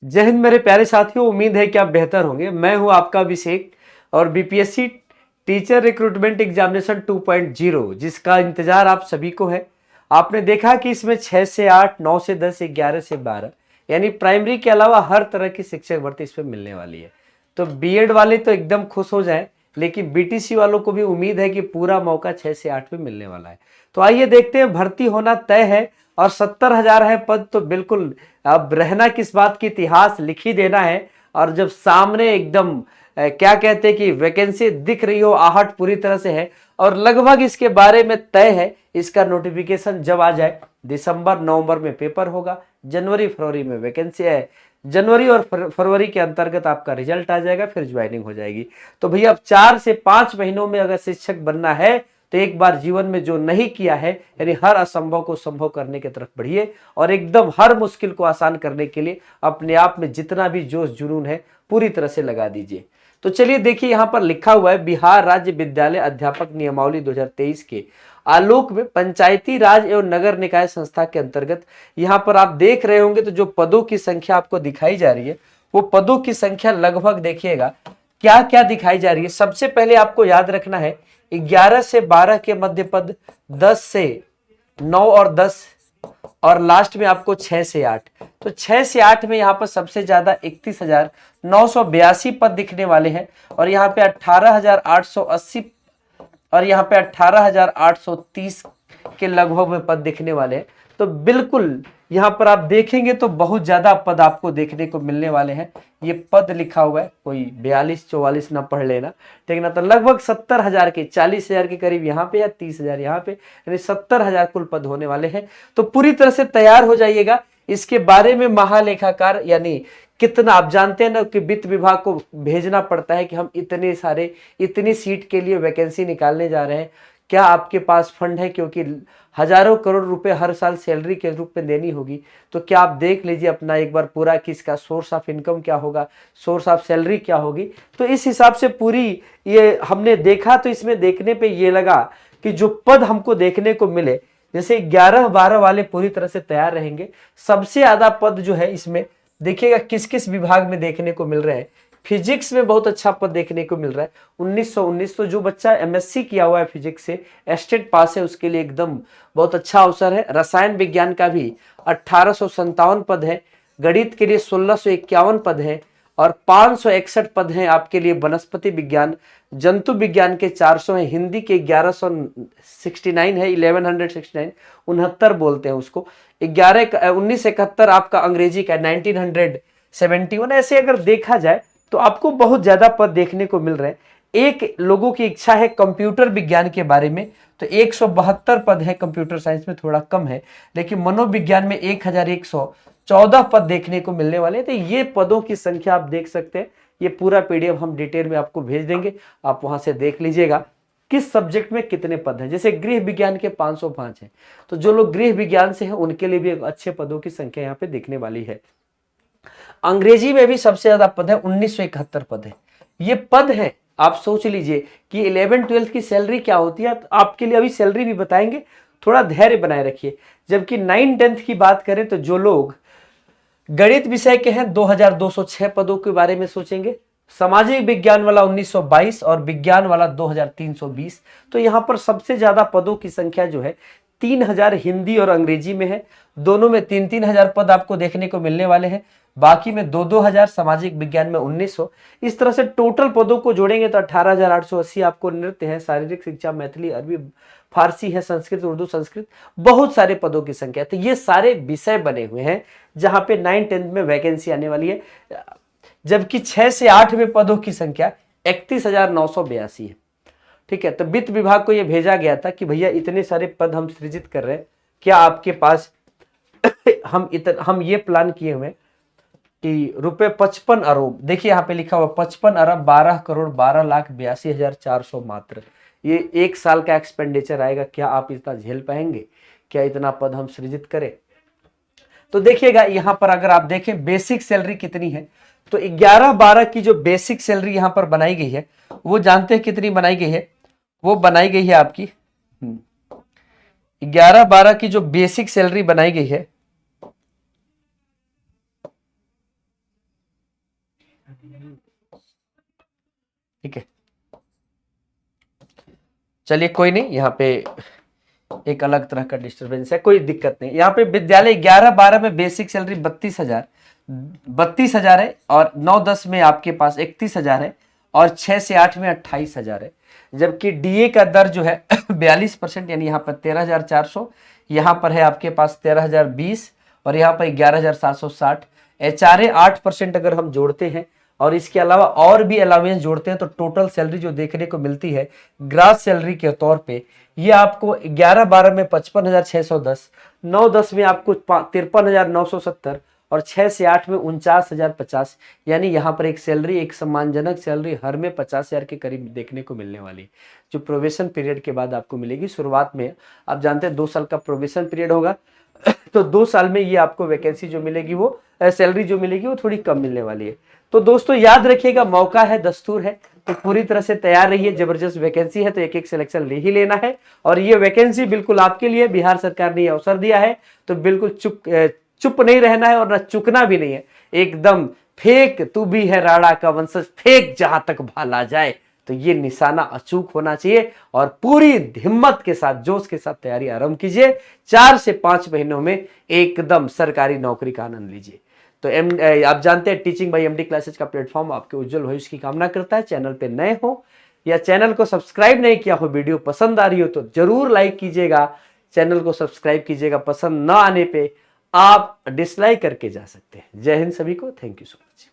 जय हिंद मेरे प्यारे साथियों, उम्मीद है कि आप बेहतर होंगे। मैं हूं आपका अभिषेक और बीपीएससी टीचर रिक्रूटमेंट एग्जामिनेशन 2.0 जिसका इंतजार आप सभी को है। आपने देखा कि इसमें 6 से 8, 9 से 10, 11 से 12 यानी प्राइमरी के अलावा हर तरह की शिक्षक भर्ती इसमें मिलने वाली है। तो बीएड वाले तो एकदम खुश हो जाएं, लेकिन बीटीसी वालों को भी उम्मीद है कि पूरा मौका 6 से 8 में मिलने वाला है। तो आइए देखते हैं, भर्ती होना तय है और 70,000 है पद, तो बिल्कुल अब रहना किस बात की, इतिहास लिख ही देना है। और जब सामने एकदम क्या कहते हैं कि वैकेंसी दिख रही हो, आहट पूरी तरह से है और लगभग इसके बारे में तय है। इसका नोटिफिकेशन जब आ जाए, दिसंबर नवंबर में पेपर होगा, जनवरी फरवरी में वैकेंसी है, जनवरी और फरवरी के अंतर्गत आपका रिजल्ट आ जाएगा, फिर ज्वाइनिंग हो जाएगी। तो भैया अब 4 से 5 महीनों में अगर शिक्षक बनना है तो एक बार जीवन में जो नहीं किया है, यानी हर असंभव को संभव करने की तरफ बढ़िए और एकदम हर मुश्किल को आसान करने के लिए अपने आप में जितना भी जोश जुनून है पूरी तरह से लगा दीजिए। तो चलिए देखिए, यहां पर लिखा हुआ है बिहार राज्य विद्यालय अध्यापक नियमावली 2023 के आलोक में पंचायती राज एवं नगर निकाय संस्था के अंतर्गत यहां पर आप देख रहे होंगे तो जो पदों की संख्या आपको दिखाई जा रही है वो पदों की संख्या लगभग देखिएगा क्या क्या दिखाई जा रही है। सबसे पहले आपको याद रखना है 11 से 12 के मध्य पद, 10 से 9 और 10 और लास्ट में आपको 6 से 8। तो 6 से 8 में यहाँ पर सबसे ज्यादा 31,982 पद दिखने वाले हैं और यहाँ पे 18,880 और यहाँ पे 18,830 के लगभग में पद दिखने वाले हैं। तो बिल्कुल यहाँ पर आप देखेंगे तो बहुत ज्यादा पद आपको देखने को मिलने वाले हैं। ये पद लिखा हुआ है, कोई 42-44 ना पढ़ लेना, ठीक ना। तो लगभग 70,000 के 40,000 के करीब यहाँ पे या 30,000 यहाँ पे, यानी 70,000 कुल पद होने वाले हैं। तो पूरी तरह से तैयार हो जाइएगा। इसके बारे में महालेखाकार यानी कितना आप जानते हैं ना कि वित्त विभाग को भेजना पड़ता है कि हम इतनी सीट के लिए वैकेंसी निकालने जा रहे हैं, क्या आपके पास फंड है, क्योंकि हजारों करोड़ रुपए हर साल सैलरी के रूप में देनी होगी। तो क्या आप देख लीजिए अपना एक बार पूरा कि इसका सोर्स ऑफ इनकम क्या होगा, सोर्स ऑफ सैलरी क्या होगी। तो इस हिसाब से पूरी ये हमने देखा, तो इसमें देखने पे ये लगा कि जो पद हमको देखने को मिले, जैसे 11-12 वाले पूरी तरह से तैयार रहेंगे। सबसे ज्यादा पद जो है इसमें देखिएगा किस किस विभाग में देखने को मिल रहे हैं। फिजिक्स में बहुत अच्छा पद देखने को मिल रहा है 1919। तो जो बच्चा एमएससी किया हुआ है फिजिक्स से, एस्टेट पास है, उसके लिए एकदम बहुत अच्छा अवसर है। रसायन विज्ञान का भी 1857 पद है, गणित के लिए 1651 पद है और 561 पद हैं आपके लिए वनस्पति विज्ञान, जंतु विज्ञान के 400 है, हिंदी के 1169 है, 1169 69 बोलते हैं उसको, 1971 आपका अंग्रेजी का 1971। ऐसे अगर देखा जाए तो आपको बहुत ज्यादा पद देखने को मिल रहे हैं। एक लोगों की इच्छा है कंप्यूटर विज्ञान के बारे में, तो 172 पद है, कंप्यूटर साइंस में थोड़ा कम है, लेकिन मनोविज्ञान में 1114 पद देखने को मिलने वाले हैं। तो ये पदों की संख्या आप देख सकते हैं। ये पूरा पीडीएफ हम डिटेल में आपको भेज देंगे, आप वहां से देख लीजिएगा किस सब्जेक्ट में कितने पद हैं। जैसे गृह विज्ञान के 505 हैं, तो जो लोग गृह विज्ञान से हैं उनके लिए भी अच्छे पदों की संख्या यहाँ पे दिखने वाली है। अंग्रेजी में भी सबसे ज्यादा पद है, 1971 पद है। ये पद है, आप सोच लीजिए कि 11-12 की सैलरी क्या होती है। तो आपके लिए अभी सैलरी भी बताएंगे, थोड़ा धैर्य बनाए रखिए। जबकि 9-10 की बात करें तो जो लोग गणित विषय के हैं 2206 पदों के बारे में सोचेंगे, सामाजिक विज्ञान वाला 1922 और विज्ञान वाला 2320। तो यहां पर सबसे ज्यादा पदों की संख्या जो है 3000 हिंदी और अंग्रेजी में है, दोनों में 3-3 हजार पद आपको देखने को मिलने वाले हैं, बाकी में 2-2 हजार, सामाजिक विज्ञान में 1900। इस तरह से टोटल पदों को जोड़ेंगे तो 18,880 आपको नृत्य है, शारीरिक शिक्षा, मैथिली, अरबी, फारसी है, संस्कृत, उर्दू, संस्कृत, बहुत सारे पदों की संख्या। तो ये सारे विषय बने हुए हैं जहां पे 9-10 में वैकेंसी आने वाली है। जबकि 6 से 8 में पदों की संख्या 31,982 है। ठीक है, तो वित्त विभाग को यह भेजा गया था कि भैया इतने सारे पद हम सृजित कर रहे हैं, क्या आपके पास हम ये प्लान किए हुए कि रुपए 55 अरब, देखिए यहाँ पे लिखा हुआ 55 अरब 12 करोड़ 12,82,400 मात्र, ये एक साल का एक्सपेंडिचर आएगा। क्या आप इतना झेल पाएंगे? क्या इतना पद हम सृजित करें? तो देखिएगा यहाँ पर अगर आप देखें बेसिक सैलरी कितनी है, तो 11-12 की जो बेसिक सैलरी यहाँ पर बनाई गई है वो जानते हैं कितनी बनाई गई है? वो बनाई गई है आपकी 11-12 की जो बेसिक सैलरी बनाई गई है ठीक है, चलिए कोई नहीं, यहाँ पे एक अलग तरह का डिस्टरबेंस है, कोई दिक्कत नहीं। यहाँ पे विद्यालय 11-12 में बेसिक सैलरी 32,000 है, और 9-10 में आपके पास 31,000 है, और 6 से 8 में 28,000 है। जबकि डीए का दर जो है 42%, यानी यहाँ पर 13,400, यहाँ पर है आपके पास 13,020, और यहाँ पर 11,760। एचआरए 8% अगर हम जोड़ते हैं और इसके अलावा और भी अलावेंस जोड़ते हैं, तो टोटल सैलरी जो देखने को मिलती है ग्रास सैलरी के तौर पे, ये आपको 11-12 में 55,610, 9-10 में आपको 53,970, और 6 से 8 में 49,050। यानी यहाँ पर एक सैलरी, एक सम्मानजनक सैलरी हर में 50,000 के करीब देखने को मिलने वाली है, जो प्रोबेशन पीरियड के बाद आपको मिलेगी। शुरुआत में आप जानते हैं 2 साल का प्रोबेशन पीरियड होगा, तो 2 साल में ये आपको वैकेंसी जो मिलेगी, वो सैलरी जो मिलेगी वो थोड़ी कम मिलने वाली है। तो दोस्तों याद रखिएगा, मौका है, दस्तूर है, तो पूरी तरह से तैयार रहिए। जबरदस्त वैकेंसी है, तो एक एक सिलेक्शन ले ही लेना है, और ये वैकेंसी बिल्कुल आपके लिए बिहार सरकार ने अवसर दिया है, तो बिल्कुल चुप नहीं रहना है और ना चुकना भी नहीं है। एकदम फेक तू भी है राणा का वंशज, फेक जहां तक भाला जाए, तो ये निशाना अचूक होना चाहिए, और पूरी हिम्मत के साथ, जोश के साथ तैयारी आरंभ कीजिए। 4 से 5 महीनों में एकदम सरकारी नौकरी का आनंद लीजिए। तो आप जानते हैं टीचिंग बाय एमडी क्लासेज का प्लेटफॉर्म आपके उज्जवल भविष्य की कामना करता है। चैनल पे नए हो या चैनल को सब्सक्राइब नहीं किया हो, वीडियो पसंद आ रही हो, तो जरूर लाइक कीजिएगा, चैनल को सब्सक्राइब कीजिएगा। पसंद ना आने पे आप डिसलाइक करके जा सकते हैं। जय हिंद सभी को, थैंक यू सो मच।